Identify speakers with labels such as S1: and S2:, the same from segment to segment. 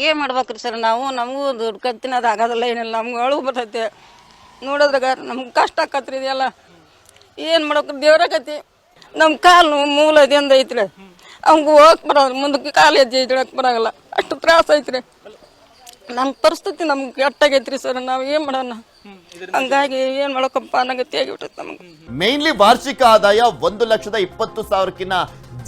S1: ಏನು ಮಾಡ್ಬೇಕ್ರಿ ಸರ್ ನಾವು ನಮಗೂ ದುಡ್ಡು ಕತ್ತಿನದು ಆಗೋದಿಲ್ಲ ಏನಿಲ್ಲ ನಮ್ಗೆ ಅಳು ಬರ್ತೈತೆ ನೋಡೋದ್ರಾಗ ನಮ್ಗೆ ಕಷ್ಟ ಆಕತ್ರಿ ಇದೆಲ್ಲ ಏನು ಮಾಡ್ಬೇಕು ದೇವ್ರಾಗತಿ ನಮ್ಮ ಕಾಲು ಮೂಲದಿಂದ ಐತ್ರಿ ಅವ್ಗೆ ಹೋಗಕ್ಕೆ ಬರೋದು ಮುಂದಕ್ಕೆ ಕಾಲು ಹೆಜ್ಜೆ ಇಡಕ್ಕೆ ಬರೋಲ್ಲ ಅಷ್ಟು ತ್ರಾಸ ಐತ್ರಿ ನಮ್ಮ ಪರಿಸ್ಥಿತಿ ನಮ್ಗೆ ಕೆಟ್ಟಾಗೈತ್ರಿ ಸರ್ ನಾವು ಏನು ಮಾಡೋಣ ಹಂಗಾಗಿ ಏನು ಮಾಡೋಕಪ್ಪ ಅನ್ನಗತಿ ಆಗಿಬಿಟ್ಟೈತೆ ನಮ್ಗೆ.
S2: ಮೇನ್ಲಿ ವಾರ್ಷಿಕ ಆದಾಯ 1,20,000ಕ್ಕಿಂತ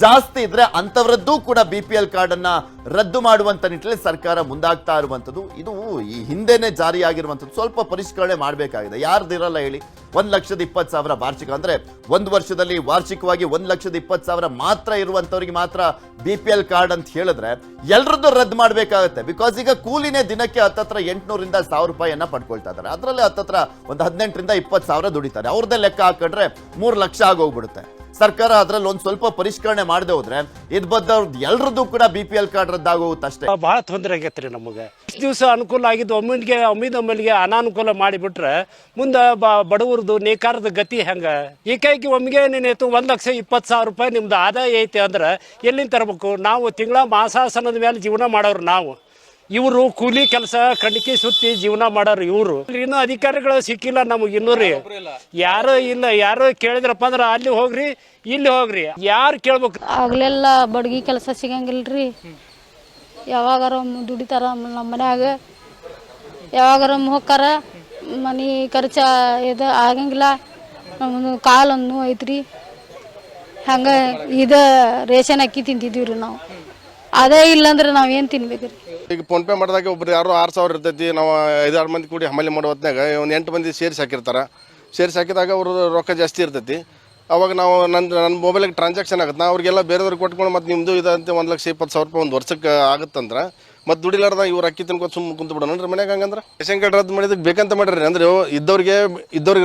S2: ಜಾಸ್ತಿ ಇದ್ರೆ ಅಂತವರದ್ದು ಕೂಡ BPL ಕಾರ್ಡ್ ಅನ್ನ ರದ್ದು ಮಾಡುವಂತ ನಿಟ್ಟಿನಲ್ಲಿ ಸರ್ಕಾರ ಮುಂದಾಗ್ತಾ ಇರುವಂತದ್ದು. ಇದು ಈ ಹಿಂದೆನೆ ಜಾರಿಯಾಗಿರುವಂತದ್ದು. ಸ್ವಲ್ಪ ಪರಿಷ್ಕರಣೆ ಮಾಡಬೇಕಾಗಿದೆ. ಯಾರ್ದಿರಲ್ಲ ಹೇಳಿ 1,20,000 ವಾರ್ಷಿಕ ಅಂದ್ರೆ ಒಂದು ವರ್ಷದಲ್ಲಿ ವಾರ್ಷಿಕವಾಗಿ 1,20,000 ಮಾತ್ರ ಇರುವಂತವ್ರಿಗೆ ಮಾತ್ರ BPL ಕಾರ್ಡ್ ಅಂತ ಹೇಳಿದ್ರೆ ಎಲ್ರದ್ದು ರದ್ದು ಮಾಡಬೇಕಾಗುತ್ತೆ. ಬಿಕಾಸ್ ಈಗ ಕೂಲಿನೇ ದಿನಕ್ಕೆ ಹತ್ತತ್ರ 800 ರಿಂದ 1,000 ರೂಪಾಯಿಯನ್ನ ಪಡ್ಕೊಳ್ತಾ ಇದ್ದಾರೆ. ಅದರಲ್ಲಿ ಹತ್ತತ್ರ ಒಂದು 18 ರಿಂದ 20,000 ದುಡಿತಾರೆ. ಅವ್ರದ್ದೇ ಲೆಕ್ಕ ಹಾಕಿದ್ರೆ 3 ಲಕ್ಷ ಆಗೋಗ್ಬಿಡುತ್ತೆ. ಸರ್ಕಾರ ಅದ್ರಲ್ಲಿ ಒಂದ್ ಸ್ವಲ್ಪ ಪರಿಷ್ಕರಣೆ ಮಾಡದೆ ಹೋದ್ರೆ ಇದ್ ಬದ್ದವ್ರದ್ದು ಎಲ್ರದ್ದು ಕೂಡ BPL ಕಾರ್ಡ್ ರದ್ದಾಗೋಗುತ್ತೆ ಅಷ್ಟೇ.
S3: ಬಹಳ ತೊಂದರೆ ಆಗೈತ್ರಿ ನಮಗೆ. ಇಷ್ಟು ದಿವಸ ಅನುಕೂಲ ಆಗಿದ್ದು ಒಮ್ಮಿಗೆ ಅನಾನುಕೂಲ ಮಾಡಿಬಿಟ್ರೆ ಮುಂದೆ ಬಡವರದು ನೇಕಾರದ ಗತಿ ಹೆಂಗ? ಏಕೈಕಿ ಒಮ್ಮಿಗೆ ನೀನೇತು 1,20,000 ರೂಪಾಯಿ ನಿಮ್ದು ಆದಾಯ ಐತೆ ಅಂದ್ರೆ ಎಲ್ಲಿಂದ ತರಬೇಕು? ನಾವು ತಿಂಗಳ ಮಾಸಾಸನದ ಮೇಲೆ ಜೀವನ ಮಾಡೋರು ನಾವು. ಇವರು ಕೂಲಿ ಕೆಲಸ ಕಣಿಕೆ ಸುತ್ತಿ ಜೀವನ ಮಾಡೋರು ಇವರು. ಇನ್ನೂ ಅಧಿಕಾರಿಗಳು ಸಿಕ್ಕಿಲ್ಲ ನಮಗೆ ಇನ್ನೂ ರೀ. ಯಾರು ಇಲ್ಲ, ಯಾರು ಕೇಳಿದ್ರಪ್ಪ ಅಂದ್ರೆ ಅಲ್ಲಿ ಹೋಗ್ರಿ ಇಲ್ಲಿ ಹೋಗ್ರಿ, ಯಾರು ಕೇಳ್ಬೇಕು?
S4: ಆಗ್ಲೆಲ್ಲ ಬಡ್ಗಿ ಕೆಲಸ ಸಿಗಂಗಿಲ್ರಿ. ಯಾವಾಗಾರ ದುಡಿತಾರ ನಮ್ಮ ಮನ್ಯಾಗ, ಯಾವಾಗಾರ ಹೋಗ್ತಾರ. ಮನೆ ಖರ್ಚ ಇದು ಆಗಂಗಿಲ್ಲ. ನಮ್ಮದು ಕಾಲನ್ನು ಐತ್ರಿ. ಹಂಗೆ ಇದು ರೇಷನ್ ಅಕ್ಕಿ ತಿಂತಿದ್ದೀವ್ರಿ ನಾವು. ಅದೇ ಇಲ್ಲಂದ್ರೆ ನಾವೇನು ತಿನ್ಬೇಕ್ರಿ?
S5: ಈಗ ಫೋನ್ ಪೇ ಮಾಡಿದಾಗ ಒಬ್ರು ಯಾರು 6,000 ಇರ್ತೈತಿ. ನಾವು 5-6 ಮಂದಿ ಕೂಡಿ ಹಮಲಿ ಮಾಡೋ ಹೊತ್ನಾಗ ಒಂದು 8 ಮಂದಿ ಸೇರಿಸಿ ಹಾಕಿರ್ತಾರೆ. ಸೇರಿಸಿ ಹಾಕಿದಾಗ ಅವರು ರೊಕ್ಕ ಜಾಸ್ತಿ ಇರ್ತೈತಿ. ಅವಾಗ ನಾವು ನನ್ನ ಮೊಬೈಲಿಗೆ ಟ್ರಾನ್ಸಾಕ್ಷನ್ ಆಗುತ್ತೆ. ನಾವು ಅವ್ರಿಗೆಲ್ಲ ಬೇರೆಯವ್ರಿಗೆ ಕೊಟ್ಕೊಂಡು ಮತ್ತು ನಿಮ್ಮದು ಇದಂತೆ 1,20,000 ರೂಪಾಯಿ ಒಂದು ವರ್ಷಕ್ಕೆ ಆಗುತ್ತಂದ್ರೆ ಮತ್ತು ದುಡಿಲಾರ್ದ ಇವ್ರು ಅಕ್ಕಿ ತಿನ್ಕೊಂಡು ಸುಮ್ಮನೆ ಕುಂತು ಬಿಡೋಣ ಮನ್ಯಾಗ. ಹಂಗಂದ್ರೆ ರೇಷನ್ ಕಾರ್ಡ್ ರದ್ದು ಮಾಡಿದಕ್ಕೆ ಬೇಕಂತ ಮಾಡ್ರಿ. ಅಂದ್ರೆ ಇದ್ದವ್ರಿಗೆ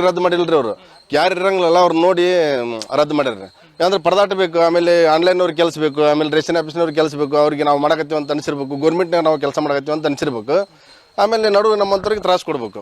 S5: ರದ್ದು ಮಾಡಿಲ್ರಿ. ಅವರು ಯಾರು ಇರಂಗಿಲ್ಲ ಅವ್ರು ನೋಡಿ ರದ್ದು ಮಾಡ್ಯಾರ. ಅಂದ್ರೆ ಪರದಾಟ ಬೇಕು, ಆಮೇಲೆ ಆನ್ಲೈನವ್ರಿಗೆ ಕೆಲಸ ಬೇಕು, ಆಮೇಲೆ ರೇಷನ್ ಆಫೀಸ್ನವ್ರಿಗೆ ಕೆಲಸ ಬೇಕು. ಅವ್ರಿಗೆ ನಾವು ಮಾಡಕತ್ತೀವಿ ಅಂತ ಅನಿಸಿರ್ಬೇಕು, ಗೌರ್ಮೆಂಟ್ನಾಗ ನಾವು ಕೆಲಸ ಮಾಡಕತ್ತೀವಿ ಅಂತ ಅನಿಸಿರ್ಬೇಕು. ಆಮೇಲೆ ನಡುವೆ ನಮ್ಮಂಥವ್ರಿಗೆ ತ್ರಾಸ ಕೊಡ್ಬೇಕು.